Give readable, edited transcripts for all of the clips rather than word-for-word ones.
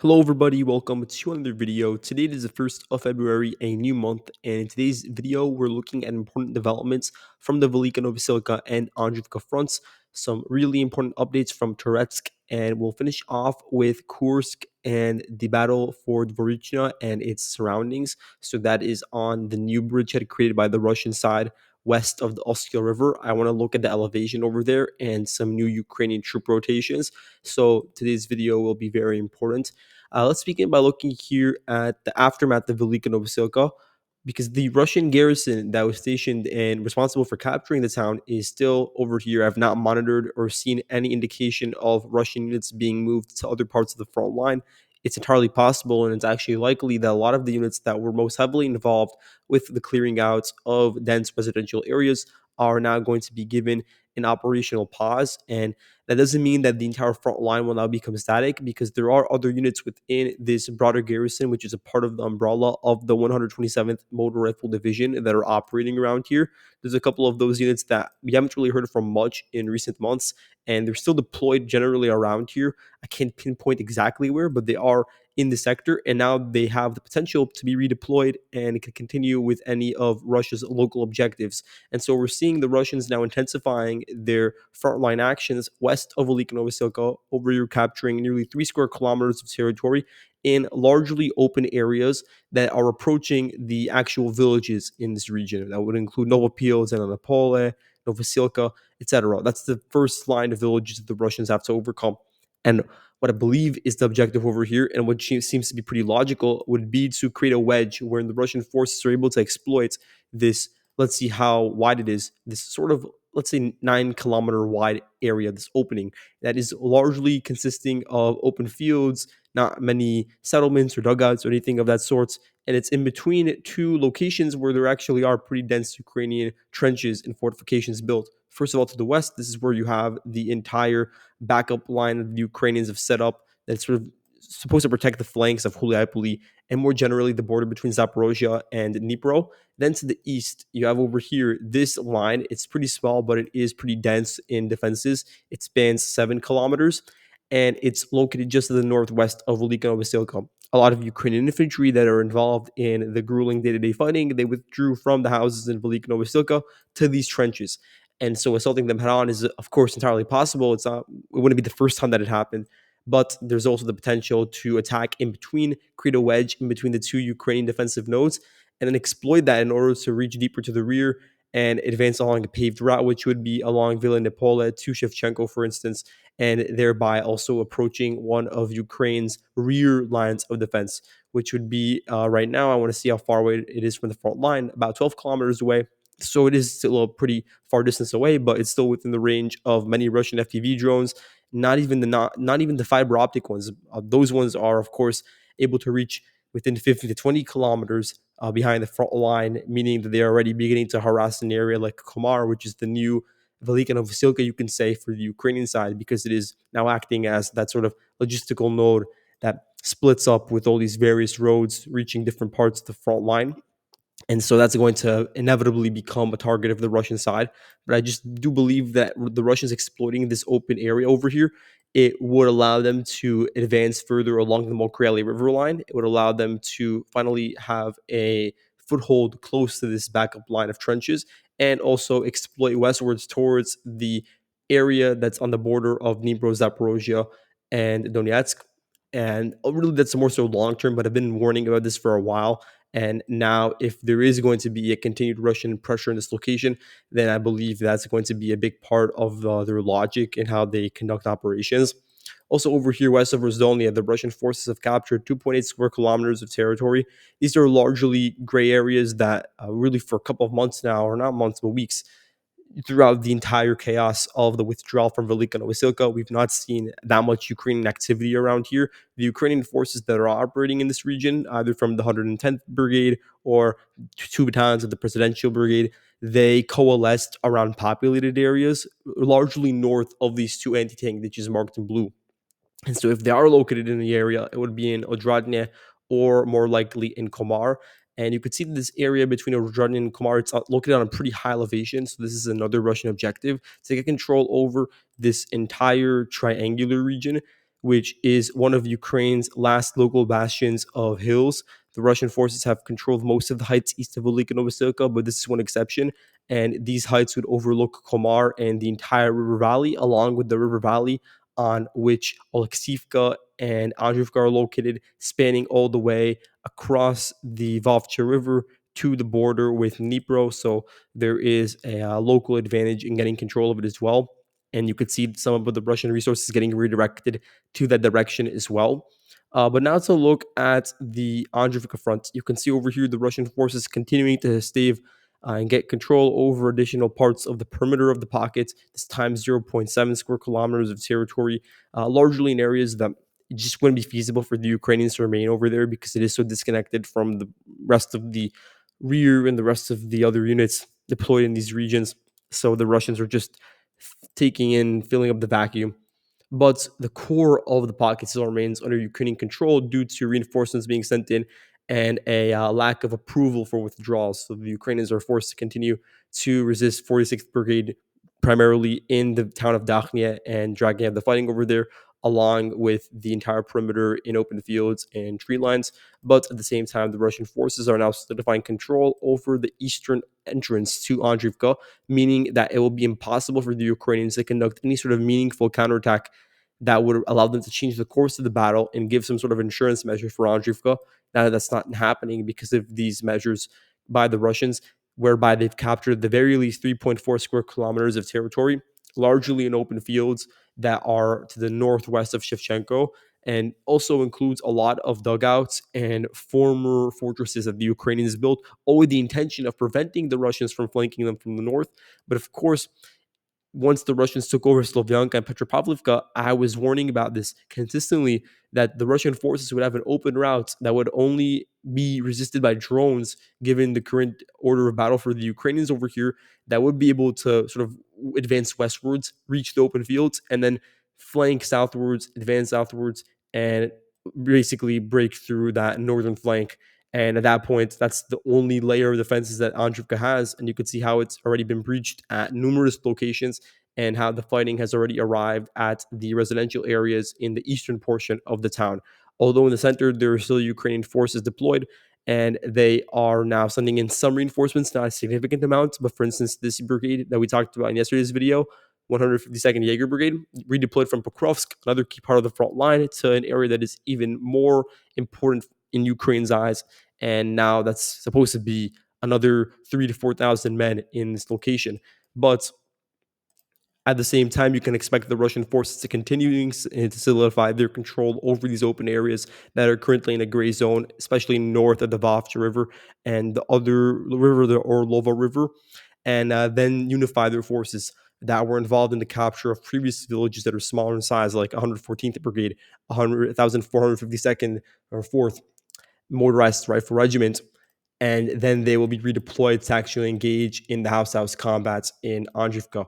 Hello, everybody. Welcome to another video. Today is the 1st of February, a new month. And in today's video, we're looking at important developments from the Velyka Novosilka and Andriivka fronts, some really important updates from Toretsk, and we'll finish off with Kursk and the battle for Dvorichna and its surroundings. So that is on the new bridgehead created by the Russian side west of the Oskil River. I want to look at the elevation over there and some new Ukrainian troop rotations. So today's video will be very important. Let's begin by looking here at the aftermath of Velyka Novosilka, because the Russian garrison that was stationed and responsible for capturing the town is still over here. I've not monitored or seen any indication of Russian units being moved to other parts of the front line. It's entirely possible, and it's actually likely that a lot of the units that were most heavily involved with the clearing out of dense residential areas are now going to be given an operational pause. And that doesn't mean that the entire front line will now become static, because there are other units within this broader garrison, which is a part of the umbrella of the 127th Motor Rifle Division, that are operating around here. There's a couple of those units that we haven't really heard from much in recent months, and they're still deployed generally around here. I can't pinpoint exactly where, but they are in the sector, and now they have the potential to be redeployed and can continue with any of Russia's local objectives. And so we're seeing the Russians now intensifying their frontline actions west of Velyka Novosilka, over here capturing nearly 3 square kilometers of territory in largely open areas that are approaching the actual villages in this region. That would include Novopil, Zelenopole, Novosilka, etc. That's the first line of villages that the Russians have to overcome. And what I believe is the objective over here, and what seems to be pretty logical, would be to create a wedge where the Russian forces are able to exploit this. Let's see how wide it is. This sort of, let's say, 9 kilometer wide area, this opening that is largely consisting of open fields, not many settlements or dugouts or anything of that sort. And it's in between two locations where there actually are pretty dense Ukrainian trenches and fortifications built. First of all, to the west, this is where you have the entire backup line that the Ukrainians have set up, that's sort of supposed to protect the flanks of Huliapoli and more generally the border between Zaporozhye and Dnipro. Then to the east, you have over here this line. It's pretty small, but it is pretty dense in defenses. It spans 7 kilometers, and it's located just to the northwest of Velyka Novosilka. A lot of Ukrainian infantry that are involved in the grueling day-to-day fighting, they withdrew from the houses in Velyka Novosilka to these trenches. And so assaulting them head on is, of course, entirely possible. It wouldn't be the first time that it happened, but there's also the potential to attack in between, create a wedge in between the two Ukrainian defensive nodes, and then exploit that in order to reach deeper to the rear and advance along a paved route, which would be along Villa to Shevchenko, for instance, and thereby also approaching one of Ukraine's rear lines of defense, which would be right now, I want to see how far away it is from the front line, about 12 kilometers away. So it is still a pretty far distance away, but it's still within the range of many Russian FPV drones. Not even the fiber optic ones. Those ones are, of course, able to reach within 15 to 20 kilometers behind the front line, meaning that they are already beginning to harass an area like Komar, which is the new Velyka Novosilka, you can say, for the Ukrainian side, because it is now acting as that sort of logistical node that splits up with all these various roads reaching different parts of the front line. And so that's going to inevitably become a target of the Russian side. But I just do believe that the Russians exploiting this open area over here, it would allow them to advance further along the Mokryali River line. It would allow them to finally have a foothold close to this backup line of trenches, and also exploit westwards towards the area that's on the border of Dnipro, Zaporozhye, and Donetsk. And really, that's more so long term, but I've been warning about this for a while. And now, if there is going to be a continued Russian pressure in this location, then I believe that's going to be a big part of their logic and how they conduct operations. Also, over here west of Rozdonia, the Russian forces have captured 2.8 square kilometers of territory. These are largely gray areas that really for a couple of months now, or not months, but weeks, throughout the entire chaos of the withdrawal from Velyka Novosilka, we've not seen that much Ukrainian activity around here. The Ukrainian forces that are operating in this region, either from the 110th Brigade or 2 battalions of the Presidential Brigade, they coalesced around populated areas, largely north of these two anti-tank ditches marked in blue. And so if they are located in the area, it would be in Odradne or more likely in Komar. And you could see this area between Odradne and Komar, it's located on a pretty high elevation. So this is another Russian objective to get control over this entire triangular region, which is one of Ukraine's last local bastions of hills. The Russian forces have controlled most of the heights east of Velyka Novosilka, but this is one exception. And these heights would overlook Komar and the entire river valley, along with the river valley on which Oleksivka and Andriivka are located, spanning all the way across the Vovcha River to the border with Dnipro. So there is a local advantage in getting control of it as well. And you could see some of the Russian resources getting redirected to that direction as well. But now to look at the Andriivka front, you can see over here the Russian forces continuing to stave and get control over additional parts of the perimeter of the pocket, this time zero point 0.7 square kilometers of territory, largely in areas that it just wouldn't be feasible for the Ukrainians to remain over there because it is so disconnected from the rest of the rear and the rest of the other units deployed in these regions. So the Russians are just taking in, filling up the vacuum. But the core of the pocket still remains under Ukrainian control due to reinforcements being sent in and a lack of approval for withdrawals. So the Ukrainians are forced to continue to resist 46th Brigade, primarily in the town of Dakhnia, and dragging out the fighting over there, along with the entire perimeter in open fields and tree lines. But at the same time, the Russian forces are now solidifying control over the eastern entrance to Andriivka, meaning that it will be impossible for the Ukrainians to conduct any sort of meaningful counterattack that would allow them to change the course of the battle and give some sort of insurance measure for Andriivka. Now that's not happening because of these measures by the Russians, whereby they've captured at the very least 3.4 square kilometers of territory, largely in open fields that are to the northwest of Shevchenko, and also includes a lot of dugouts and former fortresses that the Ukrainians built, all with the intention of preventing the Russians from flanking them from the north. But of course, once the Russians took over Slovyanka and Petropavlovka, I was warning about this consistently, that the Russian forces would have an open route that would only be resisted by drones, given the current order of battle for the Ukrainians over here, that would be able to sort of advance westwards, reach the open fields, and then flank southwards, advance southwards, and basically break through that northern flank. And at that point, that's the only layer of defenses that Andriivka has. And you could see how it's already been breached at numerous locations and how the fighting has already arrived at the residential areas in the eastern portion of the town. Although in the center, there are still Ukrainian forces deployed, and they are now sending in some reinforcements, not a significant amount. But for instance, this brigade that we talked about in yesterday's video, 152nd Jaeger Brigade, redeployed from Pokrovsk, another key part of the front line, to an area that is even more important in Ukraine's eyes. And now that's supposed to be another 3 to 4,000 men in this location. But at the same time, you can expect the Russian forces to continue to solidify their control over these open areas that are currently in a gray zone, especially north of the Vovcha River and the other river, the Orlova River, and then unify their forces that were involved in the capture of previous villages that are smaller in size, like 114th Brigade, 1452nd or 4th Motorized Rifle Regiment, and then they will be redeployed to actually engage in the house-to-house combats in Andriivka.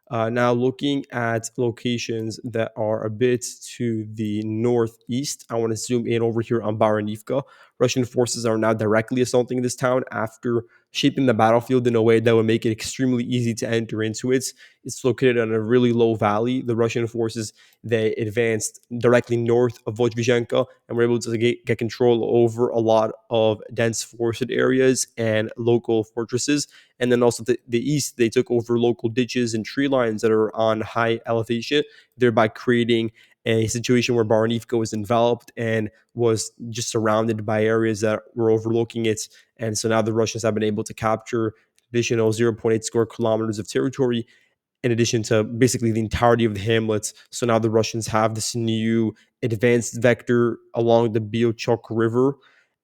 Now, looking at locations that are a bit to the northeast, I want to zoom in over here on Baranivka. Russian forces are now directly assaulting this town after shaping the battlefield in a way that would make it extremely easy to enter into it. It's located on a really low valley. The Russian forces, they advanced directly north of Vozdvizhenka and were able to get control over a lot of dense forested areas and local fortresses. And then also the east, they took over local ditches and tree lines that are on high elevation, thereby creating a situation where Baranivka was enveloped and was just surrounded by areas that were overlooking it. And so now the Russians have been able to capture additional zero point 0.8 square kilometers of territory, in addition to basically the entirety of the hamlets. So now the Russians have this new advanced vector along the Biochok River,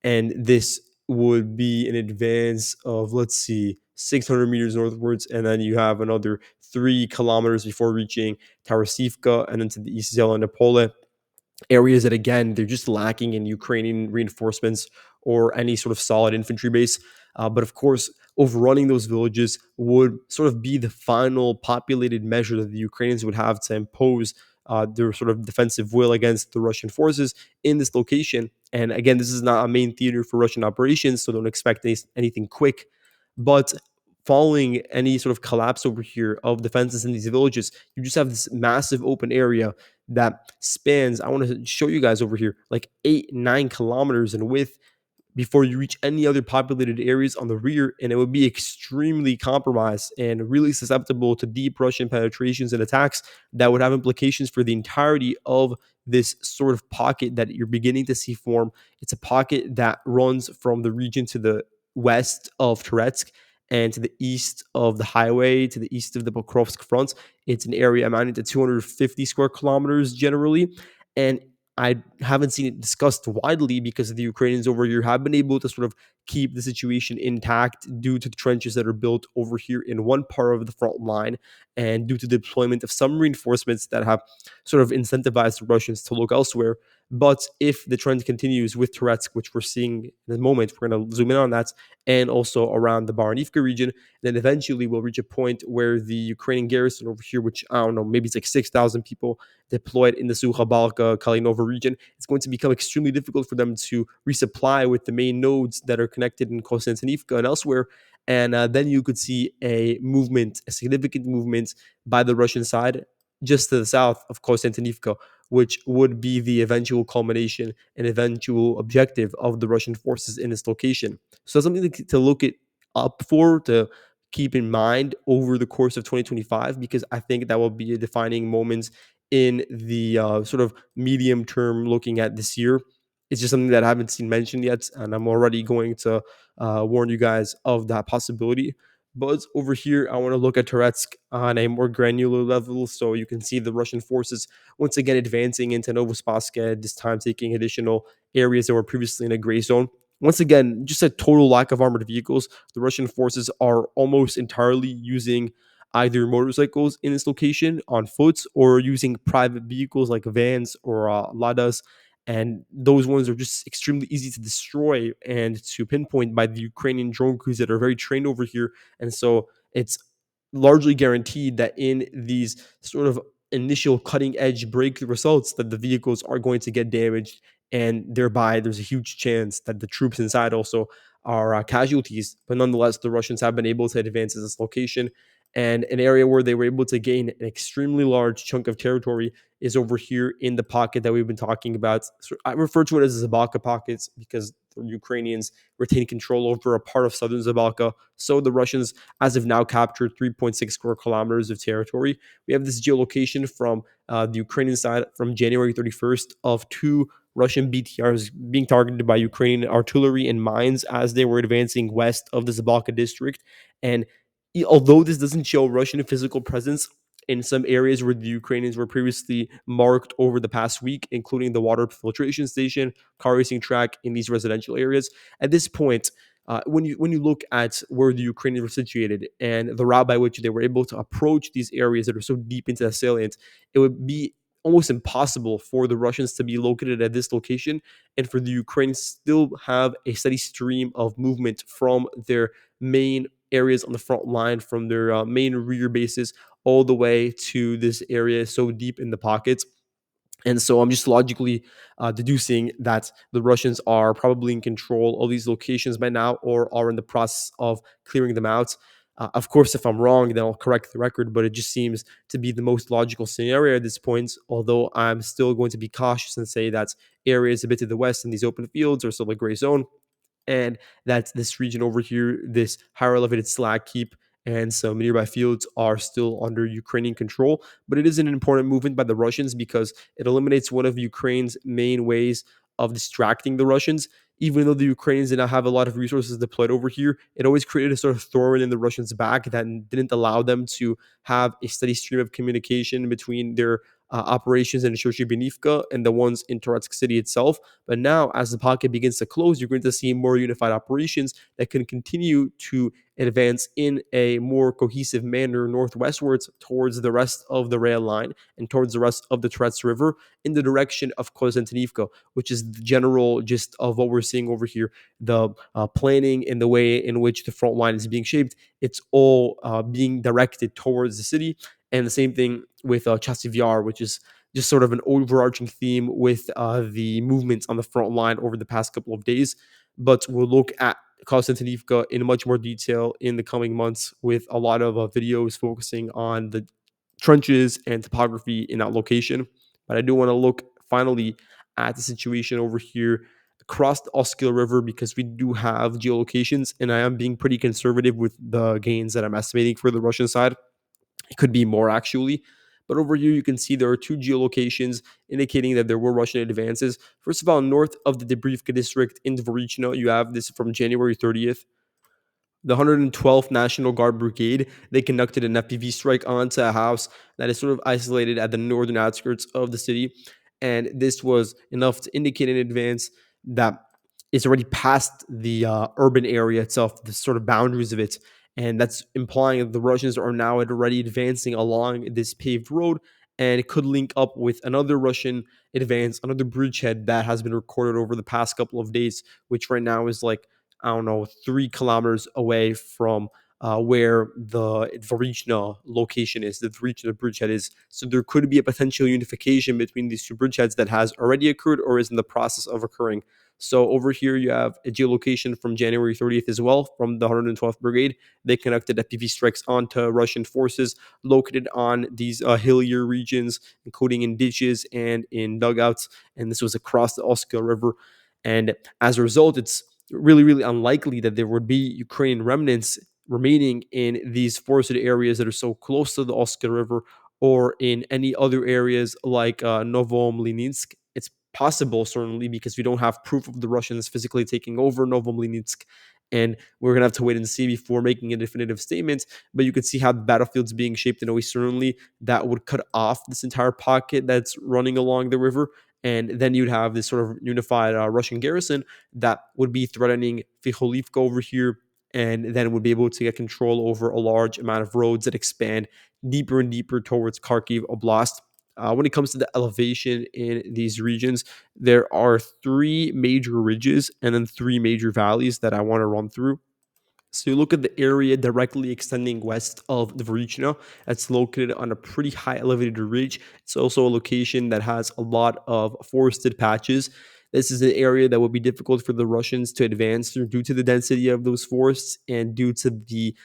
and this would be an advance of, let's see, 600 meters northwards, and then you have another 3 kilometers before reaching Tarasivka, and then to the east, Zelenopole, areas that, again, they're just lacking in Ukrainian reinforcements or any sort of solid infantry base. But of course, overrunning those villages would sort of be the final populated measure that the Ukrainians would have to impose their sort of defensive will against the Russian forces in this location. And again, this is not a main theater for Russian operations, so don't expect anything quick. But following any sort of collapse over here of defenses in these villages, you just have this massive open area that spans, I want to show you guys over here, like 8, 9 kilometers in width before you reach any other populated areas on the rear, and it would be extremely compromised and really susceptible to deep Russian penetrations and attacks that would have implications for the entirety of this sort of pocket that you're beginning to see form. It's a pocket that runs from the region to the west of Toretsk and to the east of the highway, to the east of the Pokrovsk front. It's an area amounting to 250 square kilometers generally. And I haven't seen it discussed widely because the Ukrainians over here have been able to sort of keep the situation intact due to the trenches that are built over here in one part of the front line and due to the deployment of some reinforcements that have sort of incentivized the Russians to look elsewhere. But if the trend continues with Toretsk, which we're seeing in the moment, we're going to zoom in on that, and also around the Andriivka region, then eventually we'll reach a point where the Ukrainian garrison over here, which I don't know, maybe it's like 6,000 people, deployed in the Sukha Kalinova region, it's going to become extremely difficult for them to resupply with the main nodes that are connected in Konstantinivka and elsewhere. And then you could see a movement, a significant movement by the Russian side just to the south of Konstantinivka, which would be the eventual culmination and eventual objective of the Russian forces in this location. So that's something to look it up for, to keep in mind over the course of 2025, because I think that will be a defining moment in the sort of medium term looking at this year. It's just something that I haven't seen mentioned yet, and I'm already going to warn you guys of that possibility. But over here, I want to look at Toretsk on a more granular level, so you can see the Russian forces once again advancing into Novospassky, this time taking additional areas that were previously in a gray zone. Once again, just a total lack of armored vehicles. The Russian forces are almost entirely using either motorcycles in this location on foot or using private vehicles like vans or ladas. And those ones are just extremely easy to destroy and to pinpoint by the Ukrainian drone crews that are very trained over here. And so it's largely guaranteed that in these sort of initial cutting edge breakthrough results that the vehicles are going to get damaged, and thereby there's a huge chance that the troops inside also are casualties. But nonetheless, the Russians have been able to advance to this location, and an area where they were able to gain an extremely large chunk of territory is over here in the pocket that we've been talking about. So I refer to it as the Zabalka pockets because the Ukrainians retain control over a part of southern Zabalka. So the Russians, as of now, captured 3.6 square kilometers of territory. We have this geolocation from the Ukrainian side from January 31st of two Russian BTRs being targeted by Ukrainian artillery and mines as they were advancing west of the Zabalka district. And although this doesn't show Russian physical presence in some areas where the Ukrainians were previously marked over the past week, including the water filtration station, car racing track in these residential areas. At this point, when you look at where the Ukrainians were situated and the route by which they were able to approach these areas that are so deep into the salient, it would be almost impossible for the Russians to be located at this location and for the Ukrainians still have a steady stream of movement from their main areas on the front line, from their main rear bases all the way to this area so deep in the pockets. And so I'm just logically deducing that the Russians are probably in control of these locations by now or are in the process of clearing them out. Of course, if I'm wrong, then I'll correct the record, but it just seems to be the most logical scenario at this point, although I'm still going to be cautious and say that areas a bit to the west in these open fields are still a gray zone, and that this region over here, this higher elevated slag keep and some nearby fields are still under Ukrainian control. But it is an important movement by the Russians because it eliminates one of Ukraine's main ways of distracting the Russians. Even though the Ukrainians did not have a lot of resources deployed over here, it always created a sort of thorn in the Russians' back that didn't allow them to have a steady stream of communication between their operations in Shoshibinivka and the ones in Toretsk city itself. But now, as the pocket begins to close, you're going to see more unified operations that can continue to advance in a more cohesive manner northwestwards towards the rest of the rail line and towards the rest of the Toretsk River in the direction of Konstantinivka, which is the general gist of what we're seeing over here. The planning and the way in which the front line is being shaped, it's all being directed towards the city. And the same thing with Chasiv Yar, which is just sort of an overarching theme with the movements on the front line over the past couple of days. But we'll look at Konstantinivka in much more detail in the coming months with a lot of videos focusing on the trenches and topography in that location. But I do want to look finally at the situation over here across the Oskil River because we do have geolocations, and I am being pretty conservative with the gains that I'm estimating for the Russian side. It could be more actually. But over here, you can see there are two geolocations indicating that there were Russian advances. First of all, north of the Debriivka district in Dvorichno, you have this from January 30th. The 112th National Guard Brigade, they conducted an FPV strike onto a house that is sort of isolated at the northern outskirts of the city. And this was enough to indicate in advance that it's already past the urban area itself, the sort of boundaries of it. And that's implying that the Russians are now already advancing along this paved road, and it could link up with another Russian advance, another bridgehead that has been recorded over the past couple of days, which right now is like, I don't know, 3 kilometers away from where the Dvorichna location is, the Dvorichna bridgehead is. So there could be a potential unification between these two bridgeheads that has already occurred or is in the process of occurring. So over here, you have a geolocation from January 30th as well from the 112th Brigade. They conducted FPV strikes onto Russian forces located on these hillier regions, including in ditches and in dugouts. And this was across the Oskil River. And as a result, it's really, really unlikely that there would be Ukrainian remnants remaining in these forested areas that are so close to the Oskil River or in any other areas like Novomlinsk. It's possible, certainly, because we don't have proof of the Russians physically taking over Novomlinsk. And we're going to have to wait and see before making a definitive statement. But you could see how the battlefield's being shaped in a way, certainly, that would cut off this entire pocket that's running along the river. And then you'd have this sort of unified Russian garrison that would be threatening Vikholivka over here, and then would be able to get control over a large amount of roads that expand deeper and deeper towards Kharkiv Oblast. When it comes to the elevation in these regions, there are three major ridges and then three major valleys that I want to run through. So you look at the area directly extending west of the Dvorichna. It's located on a pretty high elevated ridge. It's also a location that has a lot of forested patches. This is an area that would be difficult for the Russians to advance through due to the density of those forests and due to the,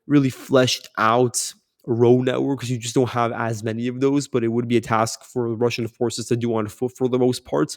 really fleshed out road network, because you just don't have as many of those. But it would be a task for Russian forces to do on foot for the most part.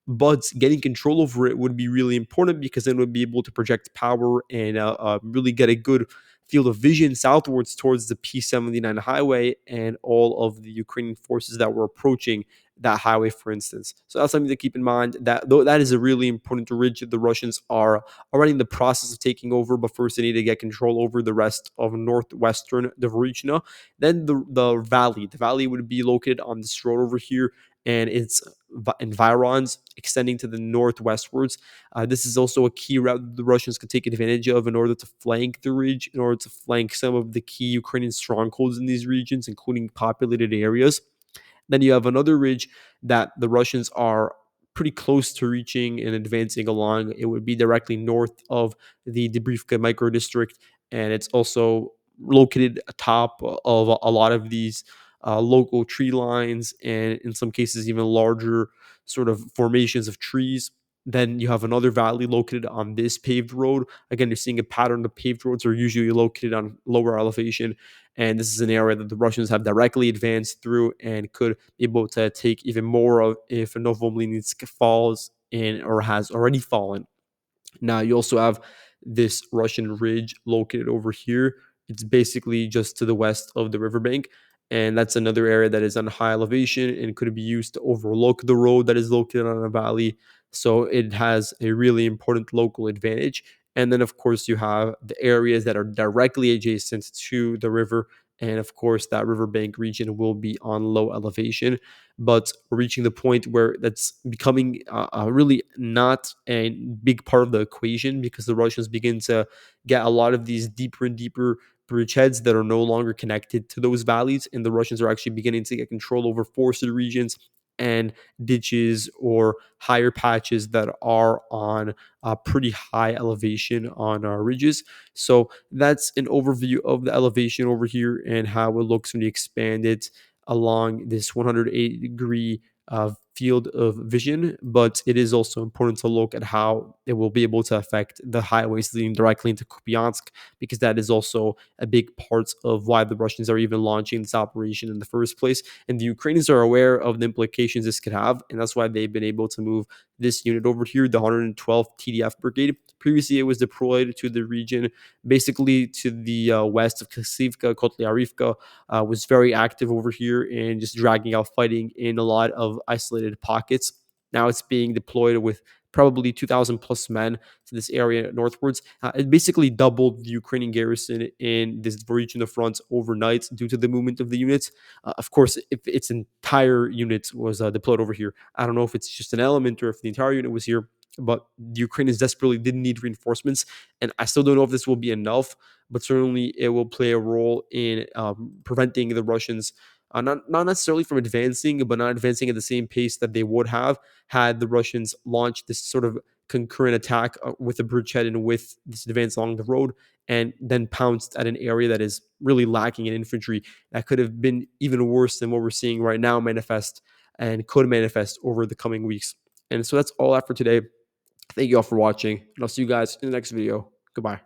But getting control over it would be really important because then we'd be able to project power and really get a good field of vision southwards towards the P-79 highway and all of the Ukrainian forces that were approaching that highway, for instance. So that's something to keep in mind. That though that is a really important ridge that the Russians are already in the process of taking over, but first they need to get control over the rest of northwestern Dvorichna. Then the valley. The valley would be located on this road over here, and its environs extending to the northwestwards. This is also a key route that the Russians could take advantage of in order to flank the ridge, in order to flank some of the key Ukrainian strongholds in these regions, including populated areas. Then you have another ridge that the Russians are pretty close to reaching and advancing along. It would be directly north of the Debriivka micro district, and it's also located atop of a lot of these local tree lines, and in some cases even larger sort of formations of trees. Then you have another valley located on this paved road. Again, you're seeing a pattern. The paved roads are usually located on lower elevation, and this is an area that the Russians have directly advanced through and could be able to take even more of if Novomlinsk falls in or has already fallen. Now, you also have this Russian ridge located over here. It's basically just to the west of the riverbank. And that's another area that is on high elevation and could be used to overlook the road that is located on a valley. So it has a really important local advantage. And then, of course, you have the areas that are directly adjacent to the river. And of course, that riverbank region will be on low elevation, but we're reaching the point where that's becoming really not a big part of the equation because the Russians begin to get a lot of these deeper and deeper bridgeheads that are no longer connected to those valleys, and the Russians are actually beginning to get control over forested regions and ditches or higher patches that are on pretty high elevation on ridges. So that's an overview of the elevation over here and how it looks when you expand it along this 180-degree field of vision, but it is also important to look at how it will be able to affect the highways leading directly into Kupiansk, because that is also a big part of why the Russians are even launching this operation in the first place. And the Ukrainians are aware of the implications this could have, and that's why they've been able to move this unit over here, the 112th TDF Brigade. Previously, it was deployed to the region, basically to the west of Kasivka, Kotlyarivka, was very active over here and just dragging out fighting in a lot of isolated pockets. Now it's being deployed with probably 2,000 plus men to this area northwards. It basically doubled the Ukrainian garrison in this region of front overnight due to the movement of the units. Of course, if its entire unit was deployed over here, I don't know if it's just an element or if the entire unit was here, but the Ukrainians desperately did need reinforcements. And I still don't know if this will be enough, but certainly it will play a role in preventing the Russians, not necessarily from advancing, but not advancing at the same pace that they would have had the Russians launched this sort of concurrent attack with the bridgehead and with this advance along the road, and then pounced at an area that is really lacking in infantry. That could have been even worse than what we're seeing right now manifest and could manifest over the coming weeks. And so that's all that for today. Thank you all for watching, and I'll see you guys in the next video. Goodbye.